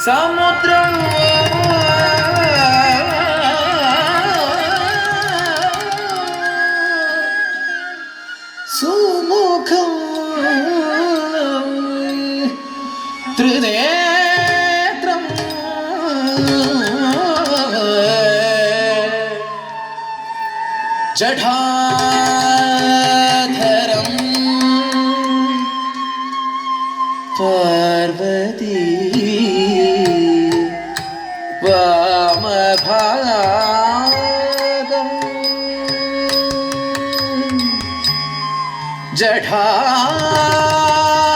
समुद्रं सुमुखं त्रिनेत्रं जटाधरं पार्वती वामभागं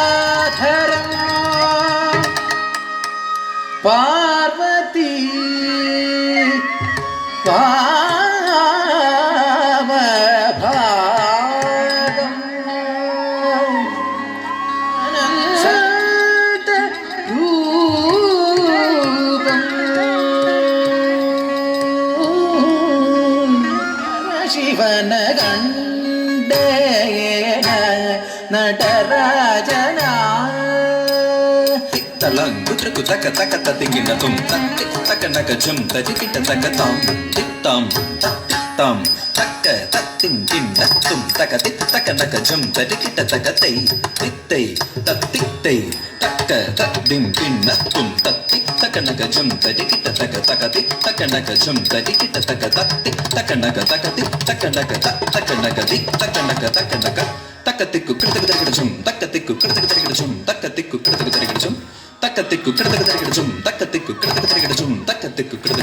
जटाधरं पार्वती ಶಿವನಗಂಡೇನ ನಟರಾಜನ ತಲಂಗು ತ್ರಕು ತಕ ತಕ ತತಿಂಗಿನ ತುಂ ತಕ್ಕ ತಕ ನಕ ಜಂ ತಜಿಕಿಟ ತಕ ತಾಂ ತಿತ್ತಾಂ ತತ್ತಿತ್ತಾಂ ತಕ್ಕ ತತ್ತಿಂಗಿನ ತುಂ ತಕ ತಿತ್ತ ತಕ ನಕ ಜಂ ತಜಿಕಿಟ ತಕ ತೈ ತಿತ್ತೈ ತತ್ತಿತ್ತೈ ತಕ್ಕ ತದ್ದಿಂಗಿನ ತುಂ ತತ್ತಿ ತಕ ನಕ ಜಂ ತಜಿಕಿಟ ತಕ ತಕ ತಿ ತಕ ನಕ ಜಂ ತಜಿಕಿಟ ತಕ ತತ್ತಿ ತಕ ನಕ ತಕ ತಿ ತಕ ನಕ ತಕ ನಕ ತಿ ತಕ ನಕ ತಕ ನಕ ತಕ್ಕ ತಿಕ್ಕು ಕೃತಕ ತರಿಗಿಡ ಜಂ ತಕ್ಕ ತಿಕ್ಕು ಕೃತಕ ತರಿಗಿಡ ಜಂ ತಕ್ಕ ತಿಕ್ಕು ಕೃತಕ ತರಿಗಿಡ ಜಂ ತಕ್ಕ ತಿಕ್ಕು ಕೃತಕ ತರಿಗಿಡ ಜಂ ತಕ್ಕ ತಿಕ್ಕು ಕೃತಕ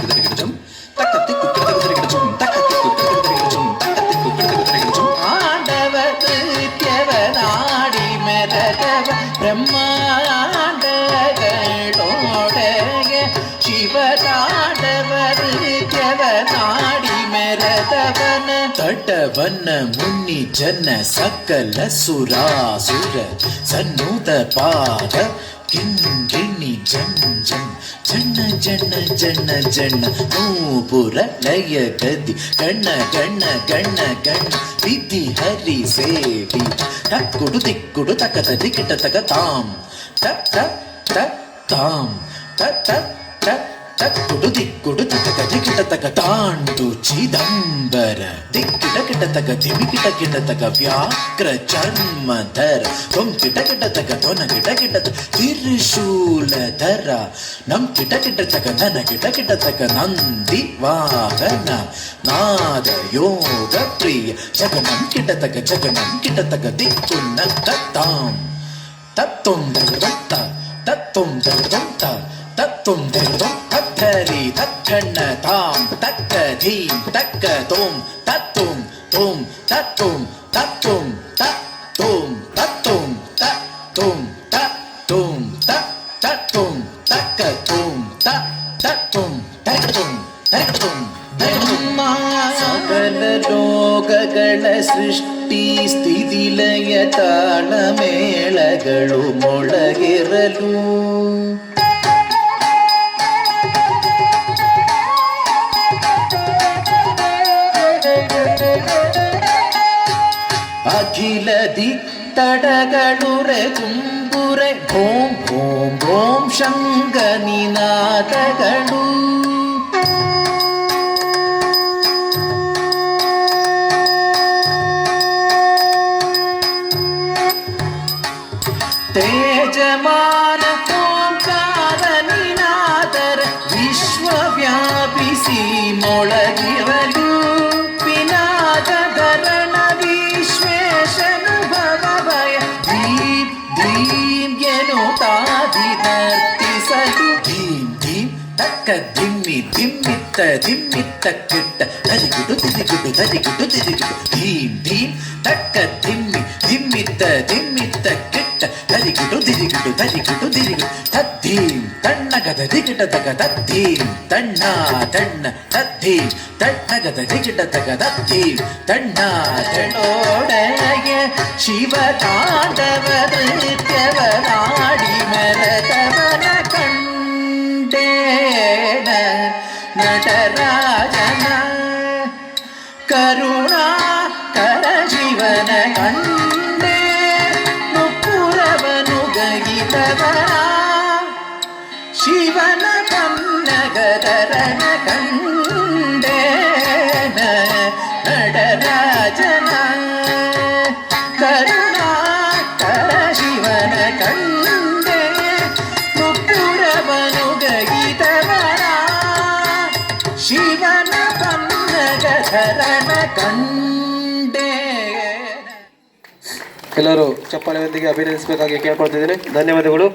ತರಿಗಿಡ ಜಂ ತಕ್ಕ ತಿಕ್ಕು ಕೃತಕ ತರಿಗಿಡ ಜಂ ತಕ್ಕ ತಿಕ್ಕು ಕೃತಕ ತರಿಗಿಡ ಜಂ ತಕ್ಕ ತಿಕ್ಕು ಕೃತಕ ತರಿಗಿಡ ಜಂ ತಕ್ಕ ತಿಕ್ಕು ಕೃತಕ ತರಿಗಿಡ ಜಂ ಆಡವ ಕೃತ್ಯವ ನಾಡಿ ಮೆರದವ ಬ್ರಹ್ಮಾಂಡಗಳೊಡೆಗೆ ಶಿವನಾಡವ ಕೃತ್ಯವ ನಾಡಿ ಮೆರದವನ ತಟವನ್ನ ಮುನಿ ಜನ ಸಕಲ ಸುರಾಸುರ ಸನ್ನುತ ಪಾದ ಕಿಂಗಿಣಿ ಜನ್ ಜನ್ ಜನ್ನ ಜನ್ನ ಜನ್ನ ಜನ್ನ ನೂಪುರ ಲಯ ಗದಿ ಗಣ್ಣ ಗಣ್ಣ ಗಣ್ಣ ಗಣ್ಣ ವಿಧಿ ಹರಿ ಸೇವಿ ತಕ್ಕುಡು ತಿಕ್ಕುಡು ತಕ ತದಿಕಿಟ ತಕ ತಾಂ ತಕ್ ತಕ್ ತಕ್ ತಾಂ ತಕ್ ತಕ್ ತಕ್ ತಕ್ಕುಡು ದಿಕ್ಕುಡು ತಕ ತದಿಕಿಟ ತಕ ತಾಂಡು ಚಿದಂಬರ ದಿಕ್ಕಿಟ ಕಿಟ ತಕ ದಿಮಿಕಿಟ ಕಿಟ ತಕ ವ್ಯಾಕ್ರ ಚರ್ಮಧರ ತೊಂ ಕಿಟ ಕಿಟ ತಕ ತೊನ ಕಿಟ ಕಿಟ ತ್ರಿಶೂಲಧರ ನಂ ಕಿಟ ಕಿಟ ತಕ ನನ ಕಿಟ ಕಿಟ ತಕ ನಂದಿ ವಾಹನ ನಾದ ಯೋಗ ಪ್ರಿಯ ಜಗನಂ ಕಿಟ ತಕ ದಿಕ್ಕುನ್ನ ತತ್ತಾಂ ತತ್ತೊಂ ದತ್ತ ತತ್ತೊಂ ದತ್ತ ತತ್ತೊಂ ದತ್ತ ತತ್ತರಿ ತಕ್ಕಣ್ಣ ತಾಂ ತಕ್ಕ ಧೀಂ ತಕ್ಕ ತೋಂ ತತ್ತುಂ ತೋಂ ತತ್ತುಂ ತತ್ತುಂ ತತ್ತುಂ ತತ್ತುಂ ತತ್ತುಂ ತತ್ತುಂ ತತ್ತುಂ ತಕ್ಕ ತೋಂ ತತ್ತುಂ ತತ್ತುಂ ತತ್ತುಂ ಸಕಲ ಲೋಕಗಳ ಸೃಷ್ಟಿ ಸ್ಥಿತಿ ಲಯ ತಾಳಮೇಳಗಳು ಮೊಳಗಿರಲು ಅಖಿಲ ದಿತ್ತಡಗಳುರೆ ತುಂಬುರೆ ಭೋಂ ಭೋಂ ಭೋಂ ಶಂಗ ನಿನಾದಗಳು ತೇಜಮಾನ ಓಂಕಾರ ನಿನಾದರ ವಿಶ್ವವ್ಯಾಪಿಸಿ ಮೊಳಗಿರಲು ಪಿನಾದರಣ ವಿಶ್ವೇಶನುಭವ ಭಯ ದೀಂ ದೀಂ ಎನ್ನುತ್ತಾದಿ ನರ್ತಿಸಲು ಧೀಂ ಧೀಂ ತಕ್ಕ ದಿಮ್ಮಿ ದಿಮ್ಮಿತ್ತ ದಿಮ್ಮಿತ್ತ ಕಿಟ್ಟ ತರಿಗುಡು ತಿರಿಗುಡು ತರಿಗುಡು ತಿರಿಗುಡು ಧೀಂ ಧೀಂ ತಕ್ಕ ದಿಮ್ಮಿ ದಿಮ್ಮಿತ್ತ ದಿಮ್ಮಿತ್ತ ಕಿಟ್ಟ ತರಿಗುಡು ತಿರಿಗುಡು ತರಿಗುಡು ತಿರಿಗುಡು ತದ್ದೀಂ ತಣ್ಣಗದ ದಿಗಿಟ ತಗ ತದ್ದೀಂ ತಣ್ಣ ತಣ್ಣ ತದ್ದೀಂ ತಣ್ಣಗದ ದಿಗಿಟ ತಗ ತದ್ದೀಂ ತಣ್ಣ ತಣ್ಣೋಡೆಗೆ ಶಿವ ತಾಂಡವ ನೃತ್ಯವ ನಾಡಿ ಮೆರತವನ ಕಂಡೇನ ನಟರಾಜನ ಕರುಣಾ ಕರ ಶಿವನ ಕಂಡೇ ಮುಪ್ಪುರವನು ಗಗಿದವನ ಶಿವನ ಪನ್ನಗದರನ ಕಂಡೇನ ನಡೆರಾಜನ ಕರುಣಾಕರ ಶಿವನ ಕಂಡೆ ಮುಕ್ಕುರವನು ಗಗಿದವರ ಶಿವನ ಪನ್ನಗದರನ ಕಂಡೆ. ಎಲ್ಲರೂ ಚಪ್ಪಾಳೆಯೊಂದಿಗೆ ಅಭಿನಂದಿಸಬೇಕಾಗಿ ಕೇಳ್ಕೊಳ್ತಿದ್ದೀನಿ. ಧನ್ಯವಾದಗಳು.